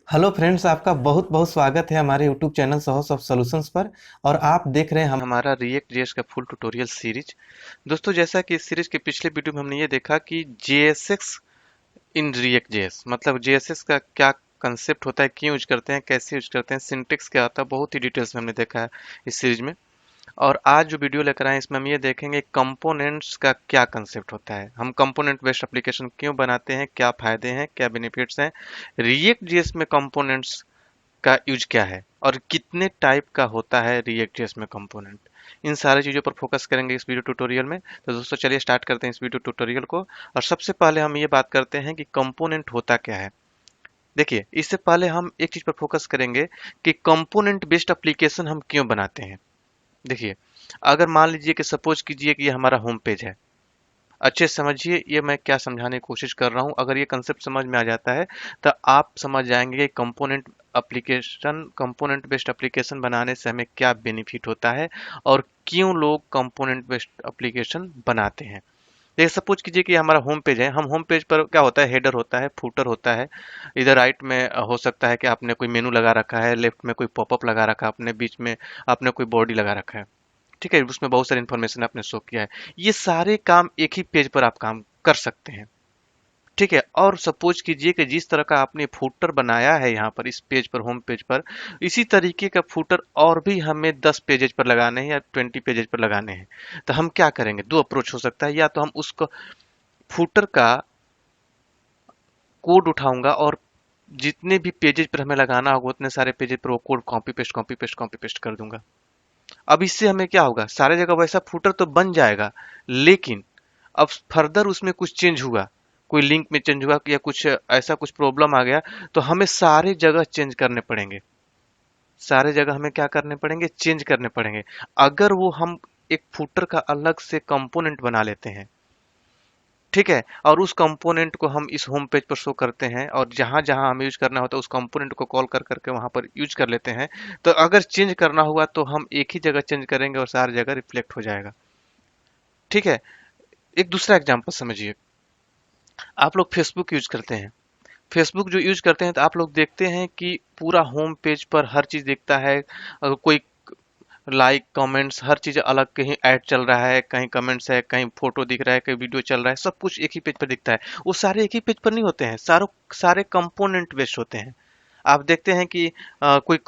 Hello friends, आपका बहुत बहुत स्वागत है हमारे YouTube channel source of solutions पर। और आप देख रहे हैं हमारा रिएक्ट जेएस का फुल ट्यूटोरियल सीरीज। दोस्तों, जैसा कि इस सीरीज के पिछले वीडियो में हमने ये देखा कि जेएसएक्स इन रिएक्ट जेएस मतलब जेएसएक्स का क्या कंसेप्ट होता है, क्यों यूज करते हैं, कैसे यूज करते हैं, सिंटेक्स क्या होता है, बहुत ही डिटेल्स में हमने देखा है इस सीरीज में। और आज जो वीडियो लेकर आए इसमें हम ये देखेंगे कंपोनेंट्स का क्या कंसेप्ट होता है, हम कंपोनेंट बेस्ड एप्लीकेशन क्यों बनाते हैं, क्या फायदे हैं, क्या बेनिफिट्स हैं, रिएक्ट जेएस में कंपोनेंट्स का यूज क्या है और कितने टाइप का होता है रिएक्ट जेएस में कंपोनेंट। इन सारी चीज़ों पर फोकस करेंगे इस वीडियो ट्यूटोरियल में। तो दोस्तों चलिए स्टार्ट करते हैं इस वीडियो ट्यूटोरियल को। और सबसे पहले हम ये बात करते हैं कि कंपोनेंट होता क्या है। देखिए, इससे पहले हम एक चीज़ पर फोकस करेंगे कि कंपोनेंट बेस्ड एप्लीकेशन हम क्यों बनाते हैं। देखिए, अगर मान लीजिए कि सपोज कीजिए कि ये हमारा होम पेज है। अच्छे से समझिए ये मैं क्या समझाने की कोशिश कर रहा हूँ। अगर ये कंसेप्ट समझ में आ जाता है तो आप समझ जाएंगे कि कंपोनेंट बेस्ड एप्लीकेशन बनाने से हमें क्या बेनिफिट होता है और क्यों लोग कंपोनेंट बेस्ड एप्लीकेशन बनाते हैं। जैसे सपोज कीजिए कि हमारा होम पेज है। हम होम पेज पर क्या होता है, हेडर होता है, फूटर होता है। इधर राइट में हो सकता है कि आपने कोई मेनू लगा रखा है, लेफ्ट में कोई पॉपअप लगा रखा है, आपने बीच में आपने कोई बॉडी लगा रखा है। ठीक है, उसमें बहुत सारी इन्फॉर्मेशन आपने शो किया है। ये सारे काम एक ही पेज पर आप काम कर सकते हैं। ठीक है, और सपोज कीजिए कि जिस तरह का आपने फूटर बनाया है यहाँ पर इस पेज पर, होम पेज पर, इसी तरीके का फूटर और भी हमें 10 पेजेज पर लगाने हैं या 20 पेजेज पर लगाने हैं। तो हम क्या करेंगे, दो अप्रोच हो सकता है। या तो हम उसको फूटर का कोड उठाऊंगा और जितने भी पेजेज पर हमें लगाना होगा उतने सारे पेजेज पर वो code copy paste copy paste copy paste कर दूंगा। अब इससे हमें क्या होगा, सारे जगह वैसा फूटर तो बन जाएगा, लेकिन अब फर्दर उसमें कुछ चेंज हुआ, कोई लिंक में चेंज हुआ या कुछ ऐसा कुछ प्रॉब्लम आ गया, तो हमें सारे जगह चेंज करने पड़ेंगे। सारे जगह हमें क्या करने पड़ेंगे, चेंज करने पड़ेंगे। अगर वो हम एक फूटर का अलग से कंपोनेंट बना लेते हैं, ठीक है, और उस कंपोनेंट को हम इस होम पेज पर शो करते हैं और जहां जहां हमें यूज करना होता है उस कंपोनेंट को कॉल कर करके वहां पर यूज कर लेते हैं, तो अगर चेंज करना हुआ तो हम एक ही जगह चेंज करेंगे और सारी जगह रिफ्लेक्ट हो जाएगा। ठीक है, एक दूसरा एग्जांपल समझिए। आप लोग फेसबुक यूज करते हैं। फेसबुक जो यूज करते हैं तो आप लोग देखते हैं कि पूरा होम पेज पर हर चीज दिखता है। कोई लाइक कमेंट्स हर चीज अलग, कहीं ऐड चल रहा है, कहीं कमेंट्स है, कहीं फोटो दिख रहा है, कहीं वीडियो चल रहा है, सब कुछ एक ही पेज पर दिखता है। वो सारे एक ही पेज पर नहीं होते हैं, सारे कंपोनेंट बेस्ड होते हैं। आप देखते हैं कि कोई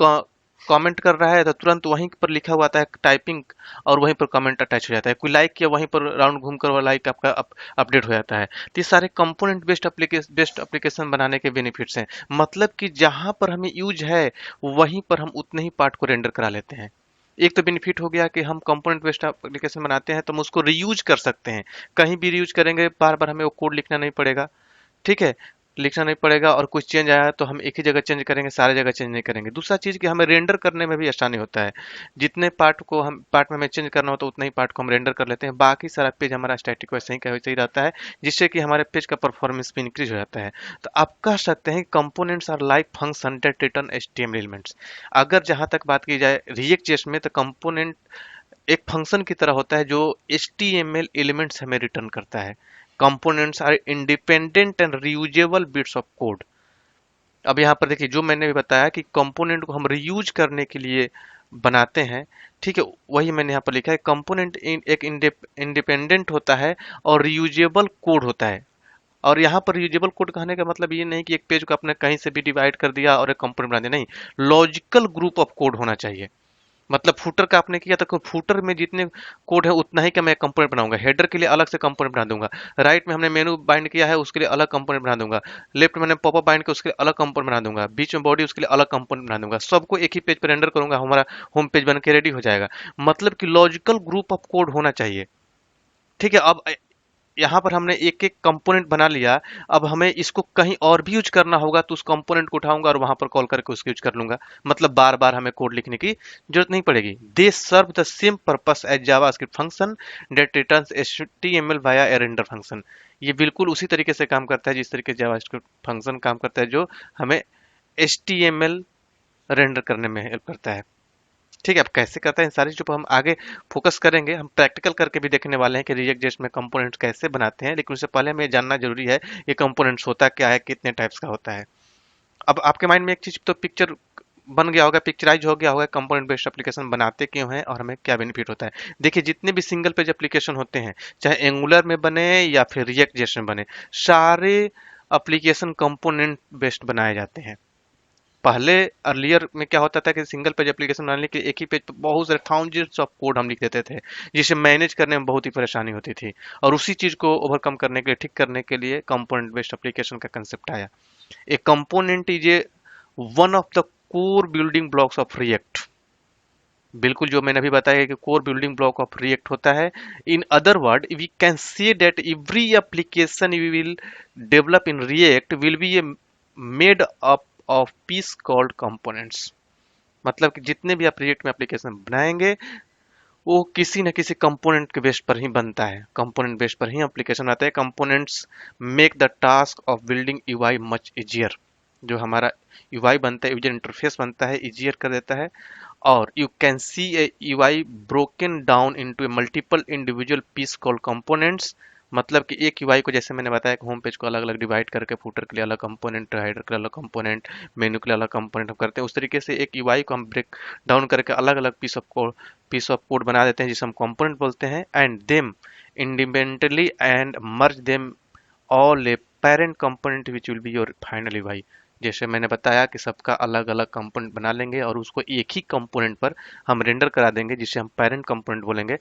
कमेंट कर रहा है तो तुरंत वहीं पर लिखा हुआ आता है टाइपिंग और वहीं पर कमेंट अटैच हो जाता है। कोई लाइक किया, वहीं पर राउंड घूम कर वो लाइक आपका अपडेट हो जाता है। तो ये सारे कंपोनेंट बेस्ड एप्लीकेशन बनाने के बेनिफिट्स हैं। मतलब कि जहां पर हमें यूज है वहीं पर हम उतने ही पार्ट को रेंडर करा लेते हैं। एक तो बेनिफिट हो गया कि हम कंपोनेंट बेस्ड एप्लीकेशन बनाते हैं तो हम उसको रीयूज कर सकते हैं। कहीं भी रीयूज करेंगे, बार बार हमें वो कोड लिखना नहीं पड़ेगा। ठीक है, लिखना नहीं पड़ेगा। और कुछ चेंज आया तो हम एक ही जगह चेंज करेंगे, सारे जगह चेंज नहीं करेंगे। दूसरा चीज कि हमें रेंडर करने में भी आसानी होता है। जितने पार्ट में हमें चेंज करना होता है उतना ही पार्ट को हम रेंडर कर लेते हैं, बाकी सारा पेज हमारा स्टैटिक वैसे ही का वैसे ही रहता है, जिससे कि हमारे पेज का परफॉर्मेंस भी इंक्रीज हो जाता है। तो आप कह सकते हैं components are like function that return HTML elements. अगर जहां तक बात की जाए रिएक्ट जेएस में, तो कंपोनेंट एक फंक्शन की तरह होता है जो HTML एलिमेंट्स हमें रिटर्न करता है। Components are independent and reusable bits of code. अब यहाँ पर देखिए, जो मैंने भी बताया कि कंपोनेंट को हम रियूज करने के लिए बनाते हैं, ठीक है, वही मैंने यहाँ पर लिखा है। कंपोनेंट एक इंडिपेंडेंट होता है और रियूजेबल कोड होता है। और यहाँ पर यूजेबल कोड कहने का मतलब ये नहीं कि एक पेज को आपने कहीं से भी डिवाइड कर दिया और एक कंपोनेंट बना दिया, नहीं। लॉजिकल ग्रुप ऑफ कोड होना चाहिए। मतलब फूटर का आपने किया तो फूटर में जितने कोड है उतना ही का मैं कंपोनेंट बनाऊंगा। हेडर के लिए अलग से कंपोनेंट बना दूंगा। राइट में हमने मेनू बाइंड किया है, उसके लिए अलग कंपोनेंट बना दूंगा। लेफ्ट में मैंने पॉपअप बाइंड किया, उसके लिए अलग कंपोनेंट बना दूंगा। बीच में बॉडी, उसके लिए अलग कंपोनेंट बना दूंगा। सबको एक ही पेज पर रेंडर करूंगा, हमारा होम पेज बन के रेडी हो जाएगा। मतलब कि लॉजिकल ग्रुप ऑफ कोड होना चाहिए। ठीक है, अब यहाँ पर हमने एक एक कंपोनेंट बना लिया। अब हमें इसको कहीं और भी यूज करना होगा तो उस कंपोनेंट को उठाऊंगा और वहां पर कॉल करके उसको यूज कर लूंगा। मतलब बार बार हमें कोड लिखने की जरूरत नहीं पड़ेगी। They serve the same purpose as JavaScript function that returns HTML via a render function. ये बिल्कुल उसी तरीके से काम करता है जिस तरीके से जावास्क्रिप्ट फंक्शन काम करता है, जो हमें एचटीएमएल रेंडर करने में हेल्प करता है। ठीक है, अब कैसे करता है इन सारी चीजों पर हम आगे फोकस करेंगे। हम प्रैक्टिकल करके भी देखने वाले हैं कि रिएक्ट जेएस में कंपोनेंट्स कैसे बनाते हैं, लेकिन उससे पहले हमें जानना जरूरी है ये कंपोनेंट्स होता क्या है, कितने टाइप्स का होता है। अब आपके माइंड में एक चीज तो पिक्चर बन गया होगा, पिक्चराइज हो गया होगा, कंपोनेंट बेस्ड एप्लीकेशन बनाते क्यों हैं और हमें क्या बेनिफिट होता है। देखिए जितने भी सिंगल पेज एप्लीकेशन होते हैं, चाहे एंगुलर में बने या फिर रिएक्ट जेएस में बने, सारे एप्लीकेशन कंपोनेंट बेस्ड बनाए जाते हैं। पहले अर्लियर में क्या होता था कि सिंगल पेज एप्लीकेशन बनाने के लिए एक ही पेज पर बहुत सारे थाउजेंड्स ऑफ कोड हम लिख देते थे, जिसे मैनेज करने में बहुत ही परेशानी होती थी। और उसी चीज को ओवरकम करने के लिए, ठीक करने के लिए कंपोनेंट बेस्ड एप्लीकेशन का कंसेप्ट आया। A component is a one of the core building blocks of React. बिल्कुल जो मैंने अभी बताया कि core building block of React होता है। In other word we can say that every application we will develop in React will be a made up of piece called components. मतलब कि जितने भी आप रिएक्ट में एप्लीकेशन बनाएंगे, वो किसी न किसी कंपोनेंट के बेस पर ही बनता है, कंपोनेंट बेस पर ही एप्लीकेशन आता है। Components make the task of building UI much easier. जो हमारा यूआई बनता है, यूजर इंटरफेस बनता है, इजियर कर देता है। और you can see a UI broken down into a multiple individual piece called components। मतलब कि एक यूआई को, जैसे मैंने बताया कि होम पेज को अलग अलग डिवाइड करके, फूटर के लिए अलग कंपोनेंट, हेडर के लिए अलग कंपोनेंट, मेन्यू के लिए अलग कंपोनेंट हम करते हैं, उस तरीके से एक यूआई को हम ब्रेक डाउन करके अलग अलग पीस ऑफ कोड बना देते हैं, जिसे हम कंपोनेंट बोलते हैं। And them independently and merge them all a parent component which will be your final UI. जैसे मैंने बताया कि सबका अलग अलग कंपोनेंट बना लेंगे और उसको एक ही कंपोनेंट पर हम रेंडर करा देंगे, जिसे हम पेरेंट कंपोनेंट बोलेंगे।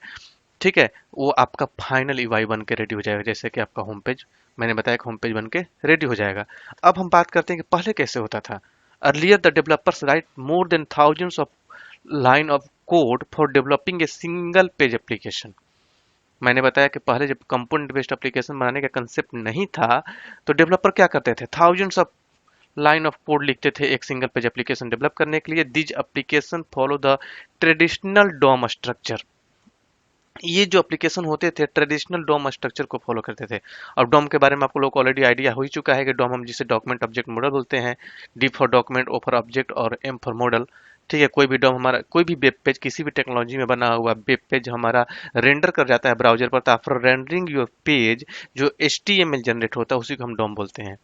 ठीक है, वो आपका फाइनल यूआई बन के रेडी हो जाएगा, जैसे कि आपका होम पेज, मैंने बताया कि होम पेज बन के रेडी हो जाएगा। अब हम बात करते हैं कि पहले कैसे होता था। Earlier the developers right more than thousands of line of code for developing a single page application. मैंने बताया कि पहले जब कंपोनेंट बेस्ड एप्लीकेशन बनाने का कंसेप्ट नहीं था, तो डेवलपर क्या करते थे, thousands of line of code लिखते थे एक सिंगल पेज एप्लीकेशन डेवलप करने के लिए। These application follow the traditional DOM structure. ये जो एप्लीकेशन होते थे ट्रेडिशनल डोम स्ट्रक्चर को फॉलो करते थे। और डोम के बारे में आपको लोग को ऑलरेडी आइडिया हो ही चुका है कि डोम हम जिसे डॉक्यूमेंट ऑब्जेक्ट मॉडल बोलते हैं। D for document, O for object और एम फॉर मॉडल। ठीक है, कोई भी डोम हमारा, कोई भी वेब पेज, किसी भी टेक्नोलॉजी में बना हुआ वेब पेज हमारा रेंडर कर जाता है ब्राउजर पर, तो आफ्टर रेंडरिंग योर पेज जो HTML जनरेट होता है उसी को हम डोम बोलते हैं।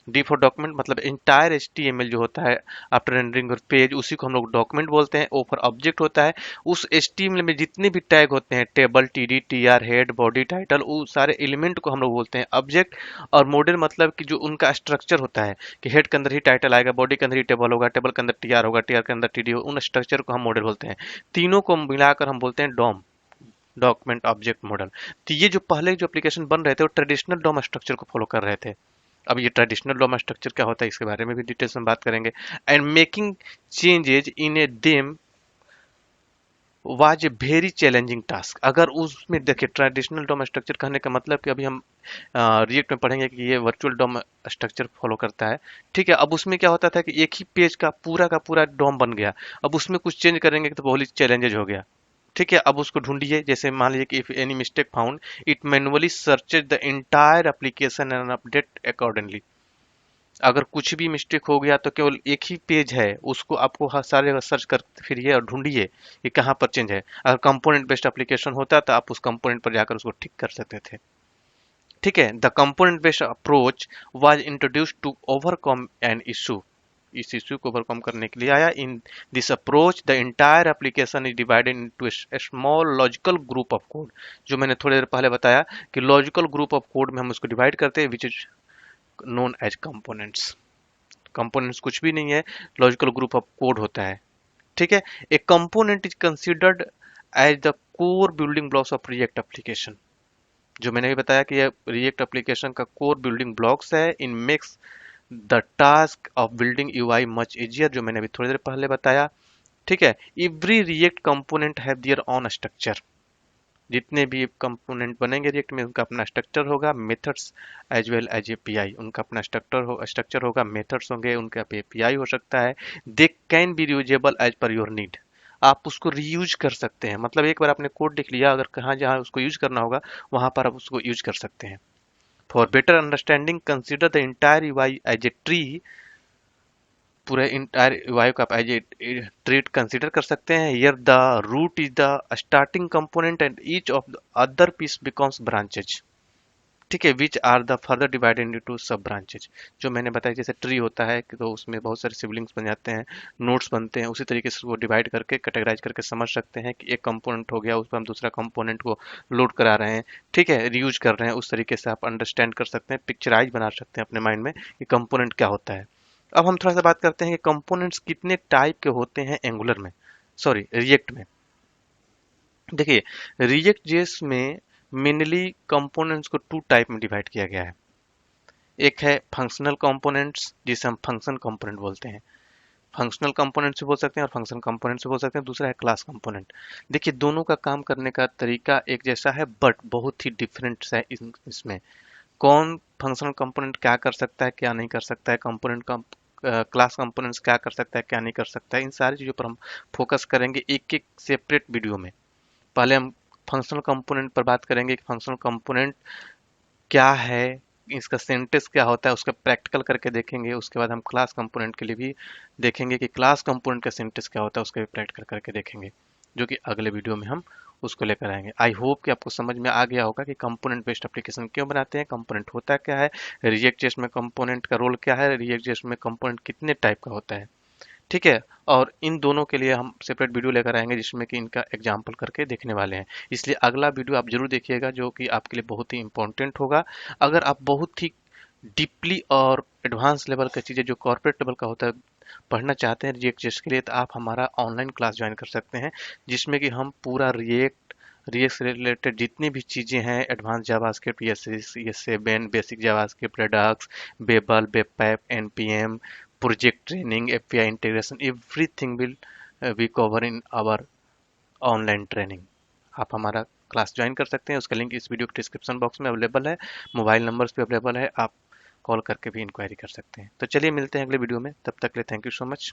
डी फॉर डॉक्यूमेंट मतलब इंटायर HTML जो होता है आफ्टर रेंडरिंग और पेज, उसी को हम लोग डॉक्यूमेंट बोलते हैं। ओ फॉर ऑब्जेक्ट होता है उस HTML में जितने भी टैग होते हैं, table, TD, TR, head, body, title, वो सारे एलिमेंट को हम लोग बोलते हैं ऑब्जेक्ट। और मॉडल मतलब कि जो उनका स्ट्रक्चर होता है कि हेड के अंदर ही टाइटल आएगा, बॉडी के अंदर ही टेबल होगा, टेबल के अंदर TR होगा, TR के अंदर TD होगा, उन स्ट्रक्चर को हम मॉडल बोलते हैं। तीनों को मिलाकर हम बोलते हैं डॉम, डॉक्यूमेंट ऑब्जेक्ट मॉडल। तो ये जो पहले जो एप्लीकेशन बन रहे थे वो ट्रेडिशनल डॉम स्ट्रक्चर को फॉलो कर रहे थे। अब ये ट्रेडिशनल डोम स्ट्रक्चर क्या होता है इसके बारे में भी डिटेल्स में बात करेंगे। And making changes in A them was a very challenging task. अगर उसमें देखिए ट्रेडिशनल डोम स्ट्रक्चर कहने का मतलब कि अभी हम रिएक्ट में पढ़ेंगे कि ये वर्चुअल डोम स्ट्रक्चर फॉलो करता है। ठीक है, अब उसमें क्या होता था कि एक ही पेज का पूरा डोम बन गया, अब उसमें कुछ चेंज करेंगे तो बहुत चैलेंजेज हो गया। ठीक है, अब उसको ढूंढिए, जैसे मान लीजिए कि if any mistake found it manually searches the entire application and update accordingly. अगर कुछ भी मिस्टेक हो गया तो केवल एक ही पेज है, उसको आपको हर सारे जगह सर्च कर फिरिए और ढूंढिए कि कहाँ पर चेंज है। अगर कंपोनेंट बेस्ड एप्लीकेशन होता तो आप उस कंपोनेंट पर जाकर उसको ठीक कर सकते थे। ठीक है, the component based approach was introduced to overcome an issue. इस इश्यू को ओवरकम करने के लिए आया। In this approach the entire application is divided into a small logical group of code. जो मैंने थोड़ी देर पहले बताया कि लॉजिकल ग्रुप ऑफ कोड में हम उसको डिवाइड करते हैं, which is known as components. Components कुछ भी नहीं है, लॉजिकल ग्रुप ऑफ कोड होता है। ठीक है, a component is considered as the core building blocks of React application. जो मैंने भी बताया कि ये रिएक्ट एप्लीकेशन का कोर बिल्डिंग ब्लॉक्स है। In makes the task of building UI much easier, जो मैंने अभी थोड़ी देर पहले बताया। ठीक है, every React component have their own structure. जितने भी कंपोनेंट बनेंगे रिएक्ट में उनका अपना स्ट्रक्चर होगा। Methods as well as API, उनका अपना स्ट्रक्चर होगा, मेथड्स होंगे, उनका एपीआई हो सकता है। They can be reusable as per your need. आप उसको रीयूज कर सकते हैं, मतलब एक बार आपने कोड लिख लिया, अगर कहाँ जहाँ उसको यूज करना होगा वहां पर आप उसको यूज कर सकते हैं। For better understanding consider the entire UI as a tree. पूरे इंटायर यूआई को आप एज ए ट्रीट कंसिडर कर सकते हैं। Here the root is the starting component and each of the other piece becomes branches. ठीक है, which are the further divided into sub branches. जो मैंने बताया जैसे ट्री होता है कि तो उसमें बहुत सारे सिबलिंग्स बन जाते हैं, नोड्स बनते हैं, उसी तरीके से वो डिवाइड करके कैटेगराइज करके समझ सकते हैं कि एक कंपोनेंट हो गया, उस पर हम दूसरा कंपोनेंट को लोड करा रहे हैं, ठीक है, रीयूज कर रहे हैं। उस तरीके से आप अंडरस्टैंड कर सकते हैं, पिक्चराइज बना सकते हैं अपने माइंड में कि कंपोनेंट क्या होता है। अब हम थोड़ा सा बात करते हैं कि कंपोनेंट्स कितने टाइप के होते हैं एंगुलर में, सॉरी रिएक्ट में। देखिए, रिएक्ट जेएस में मेनली कंपोनेंट्स को टू टाइप में डिवाइड किया गया है। एक है फंक्शनल कंपोनेंट्स जिसे हम फंक्शन कंपोनेंट बोलते हैं, फंक्शनल कंपोनेंट से बोल सकते हैं और फंक्शन कंपोनेंट से बोल सकते हैं। दूसरा है क्लास कंपोनेंट। देखिए, दोनों का काम करने का तरीका एक जैसा है बट बहुत ही डिफरेंट है इसमें। कौन फंक्शनल कंपोनेंट क्या कर सकता है, क्या नहीं कर सकता है, कंपोनेंट का क्लास कंपोनेंट्स क्या कर सकता है, क्या नहीं कर सकता है, इन सारी चीज़ों पर हम फोकस करेंगे एक एक सेपरेट वीडियो में। पहले हम फंक्शनल कंपोनेंट पर बात करेंगे कि फंक्शनल कंपोनेंट क्या है, इसका सिंटेक्स क्या होता है, उसका प्रैक्टिकल करके देखेंगे। उसके बाद हम क्लास कंपोनेंट के लिए भी देखेंगे कि क्लास कंपोनेंट का सिंटेक्स क्या होता है, उसका भी प्रैक्टिकल करके देखेंगे, जो कि अगले वीडियो में हम उसको लेकर आएंगे। आई होप कि आपको समझ में आ गया होगा कि कंपोनेंट बेस्ड एप्लीकेशन क्यों बनाते हैं, कंपोनेंट होता क्या है, रिएक्ट जेएस में कंपोनेंट का रोल क्या है, रिएक्ट जेएस में कंपोनेंट कितने टाइप का होता है, ठीक है। और इन दोनों के लिए हम सेपरेट वीडियो लेकर आएंगे जिसमें कि इनका एग्जाम्पल करके देखने वाले हैं। इसलिए अगला वीडियो आप जरूर देखिएगा जो कि आपके लिए बहुत ही इंपॉर्टेंट होगा। अगर आप बहुत ही डीपली और एडवांस लेवल की चीज़ें जो कॉर्पोरेट लेवल का होता है पढ़ना चाहते हैं रिएक्ट के लिए, तो आप हमारा ऑनलाइन क्लास ज्वाइन कर सकते हैं जिसमें कि हम पूरा रिएक्ट से रिलेटेड जितनी भी चीज़ें हैं, advance JavaScript, ES6 ES7 basic JavaScript, Redux, Babel, webpack, npm, project training, API integration, everything will be cover in our online training. आप हमारा क्लास ज्वाइन कर सकते हैं, उसका लिंक इस वीडियो के डिस्क्रिप्शन बॉक्स में अवेलेबल है, मोबाइल नंबर्स पे अवेलेबल है, आप कॉल करके भी इंक्वायरी कर सकते हैं। तो चलिए मिलते हैं अगले वीडियो में, तब तक के लिए थैंक यू सो मच।